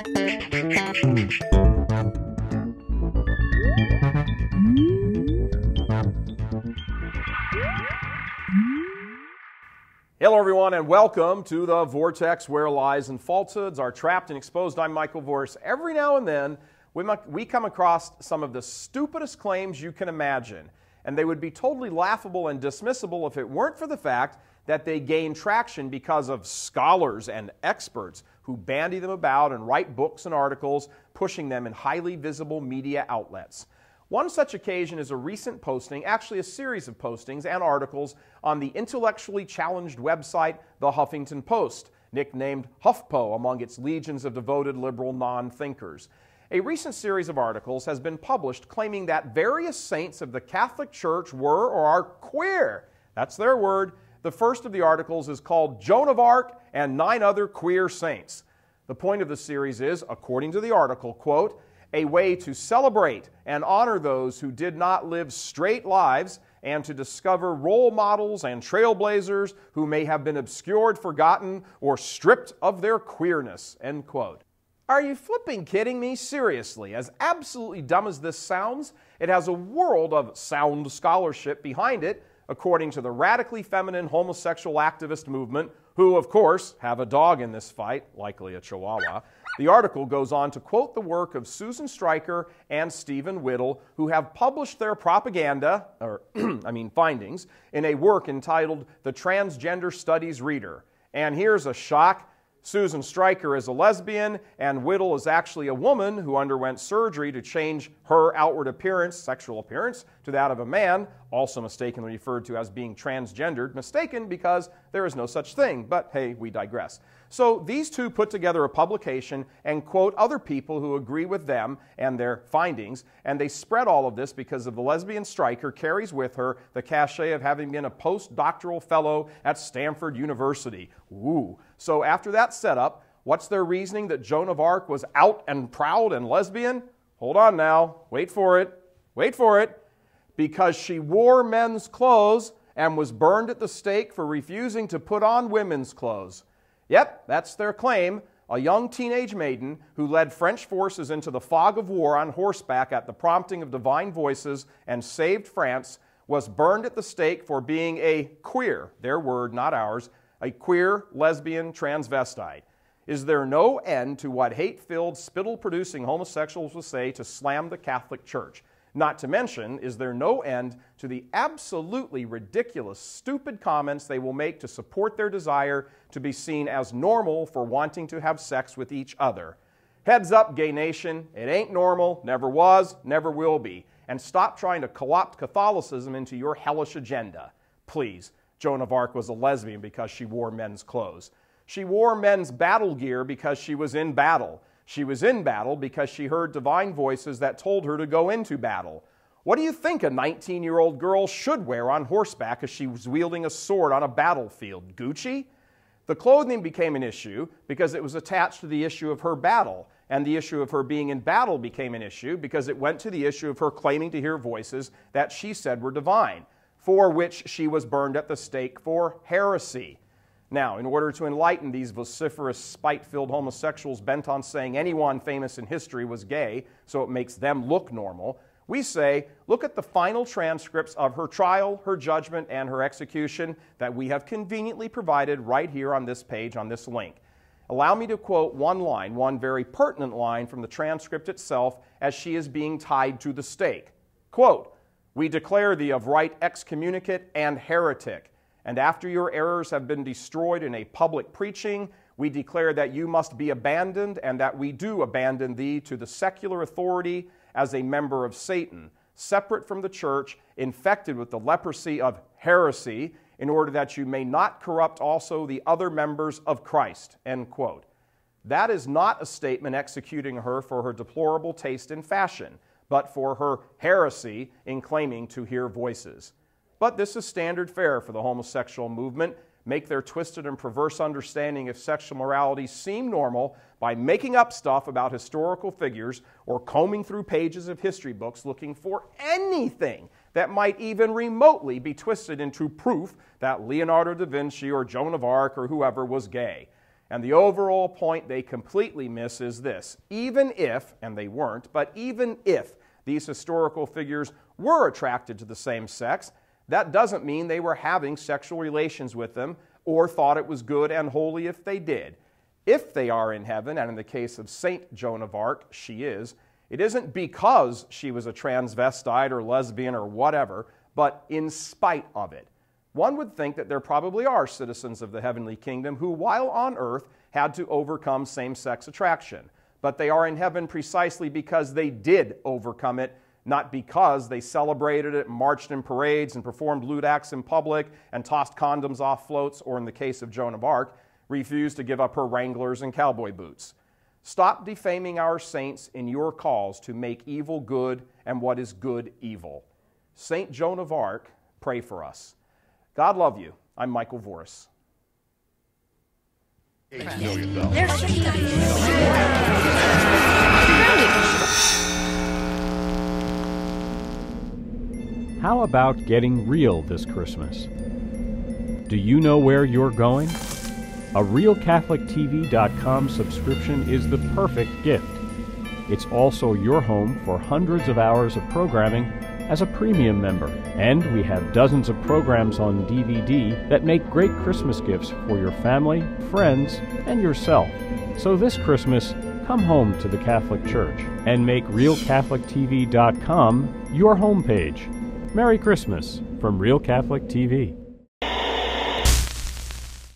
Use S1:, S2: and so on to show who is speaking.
S1: Hello everyone and welcome to the Vortex where lies and falsehoods are trapped and exposed. I'm Michael Vorse. Every now and then we come across some of the stupidest claims you can imagine, and they would be totally laughable and dismissible if it weren't for the fact that they gain traction because of scholars and experts who bandy them about and write books and articles, pushing them in highly visible media outlets. One such occasion is a recent posting, actually a series of postings and articles on the intellectually challenged website The Huffington Post, nicknamed HuffPo among its legions of devoted liberal non-thinkers. A recent series of articles has been published claiming that various saints of the Catholic Church were or are queer. That's their word. The first of the articles is called Joan of Arc and 9 Other Queer Saints. The point of the series is, according to the article, quote, a way to celebrate and honor those who did not live straight lives and to discover role models and trailblazers who may have been obscured, forgotten, or stripped of their queerness, end quote. Are you flipping kidding me? Seriously, as absolutely dumb as this sounds, it has a world of sound scholarship behind it, according to the radically feminine homosexual activist movement, who, of course, have a dog in this fight, likely a Chihuahua. The article goes on to quote the work of Susan Stryker and Stephen Whittle, who have published their propaganda, findings, in a work entitled The Transgender Studies Reader. And here's a shock. Susan Stryker is a lesbian, and Whittle is actually a woman who underwent surgery to change her outward appearance, sexual appearance, to that of a man, also mistakenly referred to as being transgendered. Mistaken because there is no such thing, but hey, we digress. So these two put together a publication and quote other people who agree with them and their findings, and they spread all of this because of the lesbian Stryker carries with her the cachet of having been a postdoctoral fellow at Stanford University. Ooh. So after that setup, what's their reasoning that Joan of Arc was out and proud and lesbian? Hold on now. Wait for it. Wait for it. Because she wore men's clothes and was burned at the stake for refusing to put on women's clothes. Yep, that's their claim. A young teenage maiden who led French forces into the fog of war on horseback at the prompting of divine voices and saved France was burned at the stake for being a queer, their word, not ours, a queer, lesbian, transvestite. Is there no end to what hate-filled, spittle-producing homosexuals will say to slam the Catholic Church? Not to mention, is there no end to the absolutely ridiculous, stupid comments they will make to support their desire to be seen as normal for wanting to have sex with each other? Heads up, gay nation, it ain't normal, never was, never will be. And stop trying to co-opt Catholicism into your hellish agenda. Please, Joan of Arc was a lesbian because she wore men's clothes. She wore men's battle gear because she was in battle. She was in battle because she heard divine voices that told her to go into battle. What do you think a 19-year-old girl should wear on horseback as she was wielding a sword on a battlefield? Gucci? The clothing became an issue because it was attached to the issue of her battle, and the issue of her being in battle became an issue because it went to the issue of her claiming to hear voices that she said were divine, for which she was burned at the stake for heresy. Now, in order to enlighten these vociferous, spite-filled homosexuals bent on saying anyone famous in history was gay, so it makes them look normal, we say, look at the final transcripts of her trial, her judgment, and her execution that we have conveniently provided right here on this page, on this link. Allow me to quote one line, one very pertinent line from the transcript itself as she is being tied to the stake. Quote, "We declare thee of right excommunicate and heretic. And after your errors have been destroyed in a public preaching, we declare that you must be abandoned and that we do abandon thee to the secular authority as a member of Satan, separate from the church, infected with the leprosy of heresy, in order that you may not corrupt also the other members of Christ." End quote. That is not a statement executing her for her deplorable taste in fashion, but for her heresy in claiming to hear voices. But this is standard fare for the homosexual movement. Make their twisted and perverse understanding of sexual morality seem normal by making up stuff about historical figures or combing through pages of history books looking for anything that might even remotely be twisted into proof that Leonardo da Vinci or Joan of Arc or whoever was gay. And the overall point they completely miss is this: even if, and they weren't, but even if these historical figures were attracted to the same sex, that doesn't mean they were having sexual relations with them or thought it was good and holy if they did. If they are in heaven, and in the case of Saint Joan of Arc, she is, it isn't because she was a transvestite or lesbian or whatever, but in spite of it. One would think that there probably are citizens of the heavenly kingdom who, while on earth, had to overcome same-sex attraction. But they are in heaven precisely because they did overcome it, not because they celebrated it, marched in parades, and performed lewd acts in public, and tossed condoms off floats, or in the case of Joan of Arc, refused to give up her Wranglers and cowboy boots. Stop defaming our saints in your calls to make evil good and what is good evil. Saint Joan of Arc, pray for us. God love you. I'm Michael Voris. $8 million.
S2: How about getting real this Christmas? Do you know where you're going? A RealCatholicTV.com subscription is the perfect gift. It's also your home for hundreds of hours of programming as a premium member. And we have dozens of programs on DVD that make great Christmas gifts for your family, friends, and yourself. So this Christmas, come home to the Catholic Church and make RealCatholicTV.com your homepage. Merry Christmas from Real Catholic TV.